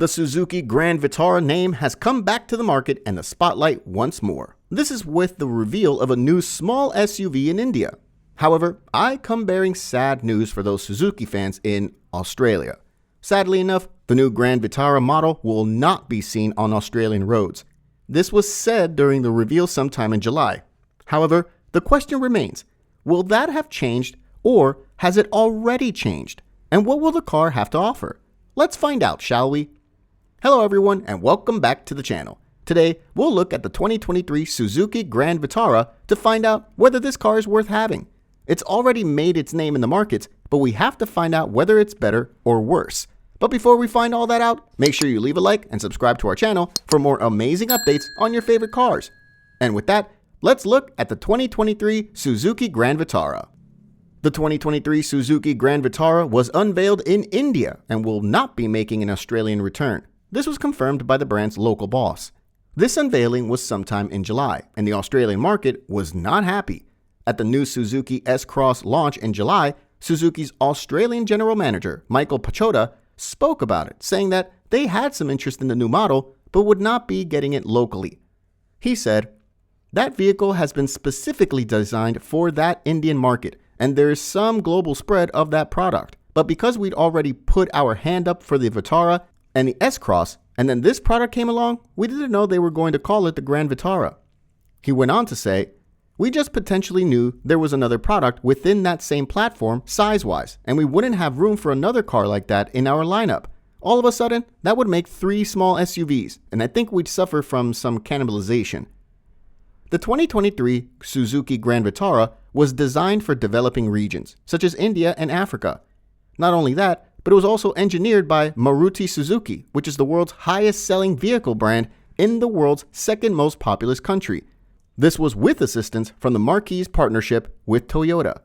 The Suzuki Grand Vitara name has come back to the market and the spotlight once more. This is with the reveal of a new small SUV in India. However, I come bearing sad news for those Suzuki fans in Australia. Sadly enough, the new Grand Vitara model will not be seen on Australian roads. This was said during the reveal sometime in July. However, the question remains, will that have changed or has it already changed? And what will the car have to offer? Let's find out, shall we? Hello everyone and welcome back to the channel. Today, we'll look at the 2023 Suzuki Grand Vitara to find out whether this car is worth having. It's already made its name in the markets, but we have to find out whether it's better or worse. But before we find all that out, make sure you leave a like and subscribe to our channel for more amazing updates on your favorite cars. And with that, let's look at the 2023 Suzuki Grand Vitara. The 2023 Suzuki Grand Vitara was unveiled in India and will not be making an Australian return. This was confirmed by the brand's local boss. This unveiling was sometime in July, and the Australian market was not happy. At the new Suzuki S-Cross launch in July, Suzuki's Australian general manager, Michael Pachota, spoke about it, saying that they had some interest in the new model, but would not be getting it locally. He said, "That vehicle has been specifically designed for that Indian market, and there is some global spread of that product. But because we'd already put our hand up for the Vitara and the S-Cross, and then this product came along, we didn't know they were going to call it the Grand Vitara." He went on to say, "We just potentially knew there was another product within that same platform size-wise, and we wouldn't have room for another car like that in our lineup. All of a sudden, that would make 3 small SUVs, and I think we'd suffer from some cannibalization." The 2023 Suzuki Grand Vitara was designed for developing regions, such as India and Africa. Not only that, but it was also engineered by Maruti Suzuki, which is the world's highest-selling vehicle brand in the world's second most populous country. This was with assistance from the Marquis partnership with Toyota.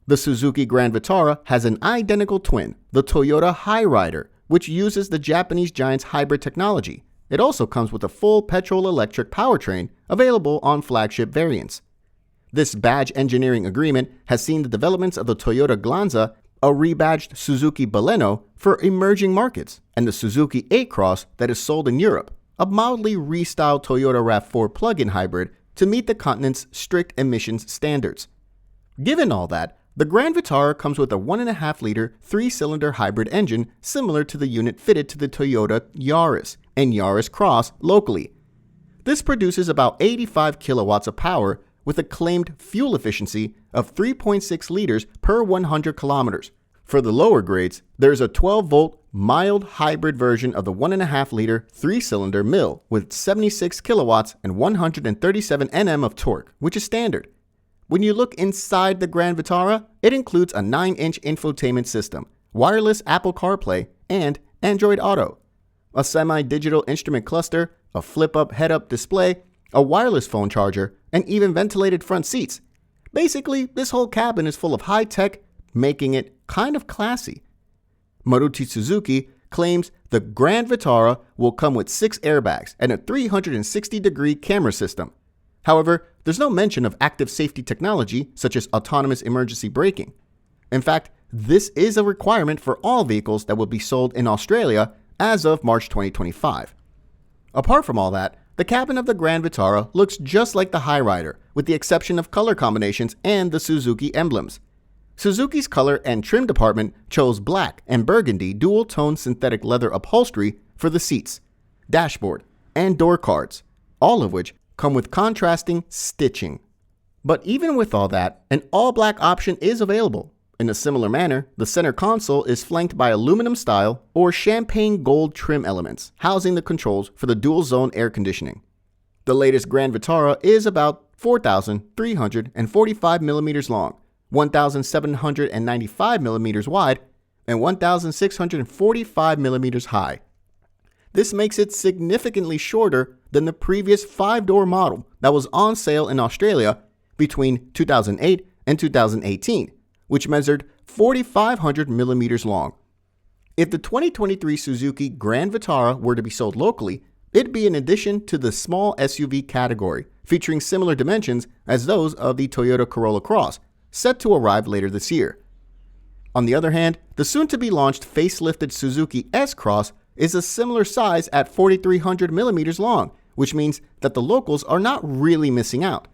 The Suzuki Grand Vitara has an identical twin, the Toyota Hyryder, which uses the Japanese giant's hybrid technology. It also comes with a full petrol-electric powertrain available on flagship variants. This badge engineering agreement has seen the developments of the Toyota Glanza, a rebadged Suzuki Baleno for emerging markets, and the Suzuki S-Cross that is sold in Europe, a mildly restyled Toyota RAV4 plug-in hybrid to meet the continent's strict emissions standards. Given all that, the Grand Vitara comes with a 1.5-liter 3-cylinder hybrid engine similar to the unit fitted to the Toyota Yaris and Yaris Cross locally. This produces about 85 kilowatts of power with a claimed fuel efficiency of 3.6 liters per 100 kilometers. For the lower grades, there's a 12-volt mild hybrid version of the 1.5-liter 3-cylinder mill with 76 kilowatts and 137 Nm of torque, which is standard. When you look inside the Grand Vitara, it includes a 9-inch infotainment system, wireless Apple CarPlay, and Android Auto, a semi-digital instrument cluster, a flip-up head-up display, a wireless phone charger, and even ventilated front seats. Basically, this whole cabin is full of high-tech, making it kind of classy. Maruti Suzuki claims the Grand Vitara will come with 6 airbags and a 360-degree camera system. However, there's no mention of active safety technology such as autonomous emergency braking. In fact, this is a requirement for all vehicles that will be sold in Australia as of March 2025. Apart from all that, the cabin of the Grand Vitara looks just like the Hyryder, with the exception of color combinations and the Suzuki emblems. Suzuki's color and trim department chose black and burgundy dual-tone synthetic leather upholstery for the seats, dashboard, and door cards, all of which come with contrasting stitching. But even with all that, an all-black option is available. In a similar manner, the center console is flanked by aluminum style or champagne gold trim elements, housing the controls for the dual-zone air conditioning. The latest Grand Vitara is about 4,345 millimeters long, 1,795 millimeters wide, and 1,645 millimeters high. This makes it significantly shorter than the previous 5-door model that was on sale in Australia between 2008 and 2018, which measured 4,500 millimeters long. If the 2023 Suzuki Grand Vitara were to be sold locally, it'd be an addition to the small SUV category, featuring similar dimensions as those of the Toyota Corolla Cross, set to arrive later this year. On the other hand, the soon-to-be-launched facelifted Suzuki S-Cross is a similar size at 4,300 millimeters long, which means that the locals are not really missing out.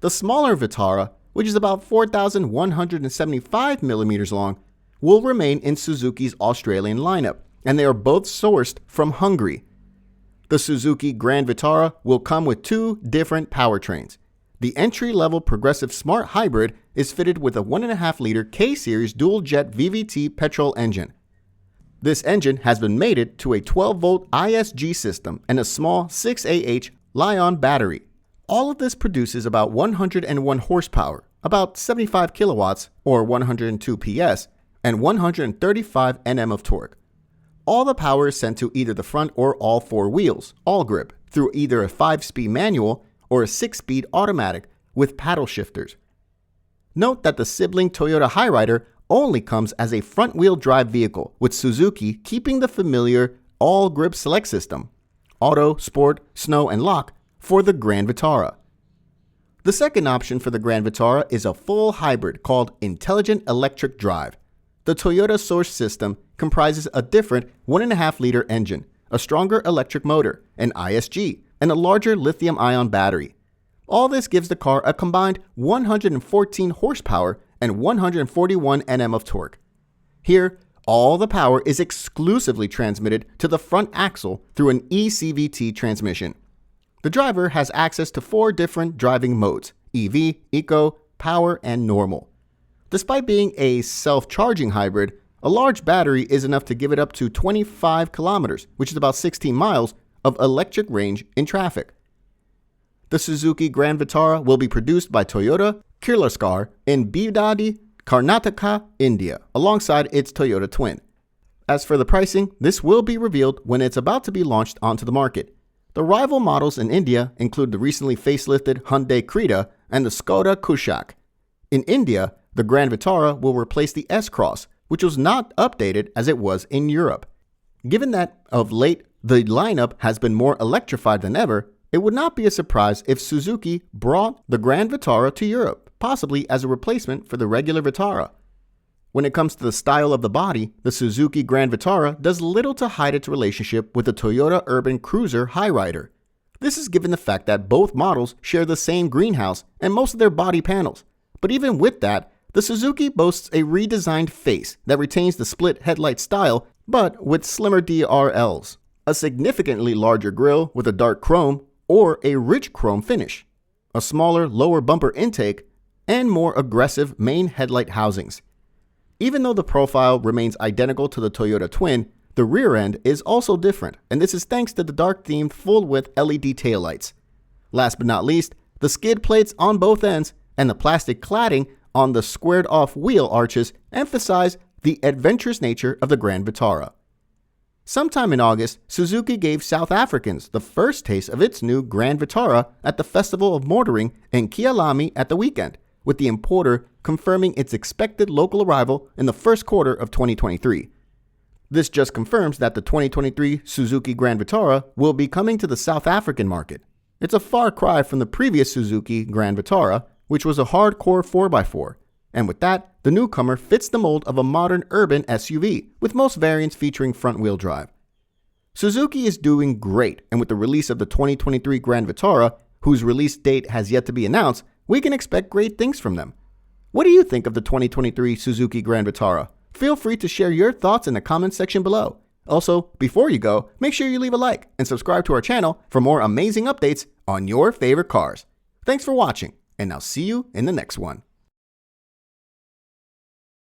The smaller Vitara, which is about 4,175 millimeters long, will remain in Suzuki's Australian lineup, and they are both sourced from Hungary. The Suzuki Grand Vitara will come with two different powertrains. The entry-level progressive smart hybrid is fitted with a 1.5-liter K-Series dual-jet VVT petrol engine. This engine has been mated to a 12-volt ISG system and a small 6Ah Li-ion battery. All of this produces about 101 horsepower, about 75 kilowatts or 102 PS, and 135 Nm of torque. All the power is sent to either the front or all four wheels, all grip, through either a 5-speed manual or a 6-speed automatic with paddle shifters. Note that the sibling Toyota Hyryder only comes as a front-wheel drive vehicle, with Suzuki keeping the familiar all-grip select system, auto, sport, snow, and lock for the Grand Vitara. The second option for the Grand Vitara is a full hybrid called Intelligent Electric Drive. The Toyota Source system comprises a different 1.5-liter engine, a stronger electric motor, an ISG, and a larger lithium-ion battery. All this gives the car a combined 114 horsepower and 141 Nm of torque. Here, all the power is exclusively transmitted to the front axle through an eCVT transmission. The driver has access to 4 different driving modes: EV, Eco, Power, and Normal. Despite being a self-charging hybrid, a large battery is enough to give it up to 25 kilometers, which is about 16 miles, of electric range in traffic. The Suzuki Grand Vitara will be produced by Toyota Kirloskar in Bidadi, Karnataka, India, alongside its Toyota twin. As for the pricing, this will be revealed when it's about to be launched onto the market. The rival models in India include the recently facelifted Hyundai Creta and the Skoda Kushaq. In India, the Grand Vitara will replace the S-Cross, which was not updated as it was in Europe. Given that, of late, the lineup has been more electrified than ever, it would not be a surprise if Suzuki brought the Grand Vitara to Europe, possibly as a replacement for the regular Vitara. When it comes to the style of the body, the Suzuki Grand Vitara does little to hide its relationship with the Toyota Urban Cruiser Hyryder. This is given the fact that both models share the same greenhouse and most of their body panels. But even with that, the Suzuki boasts a redesigned face that retains the split headlight style, but with slimmer DRLs, a significantly larger grille with a dark chrome or a rich chrome finish, a smaller lower bumper intake, and more aggressive main headlight housings. Even though the profile remains identical to the Toyota twin, the rear end is also different, and this is thanks to the dark-themed full-width LED taillights. Last but not least, the skid plates on both ends and the plastic cladding on the squared-off wheel arches emphasize the adventurous nature of the Grand Vitara. Sometime in August, Suzuki gave South Africans the first taste of its new Grand Vitara at the Festival of Motoring in Kyalami at the weekend, with the importer confirming its expected local arrival in the first quarter of 2023. This just confirms that the 2023 Suzuki Grand Vitara will be coming to the South African market. It's a far cry from the previous Suzuki Grand Vitara, which was a hardcore 4x4. And with that, the newcomer fits the mold of a modern urban SUV, with most variants featuring front-wheel drive. Suzuki is doing great, and with the release of the 2023 Grand Vitara, whose release date has yet to be announced, we can expect great things from them. What do you think of the 2023 Suzuki Grand Vitara? Feel free to share your thoughts in the comments section below. Also, before you go, make sure you leave a like and subscribe to our channel for more amazing updates on your favorite cars. Thanks for watching, and I'll see you in the next one.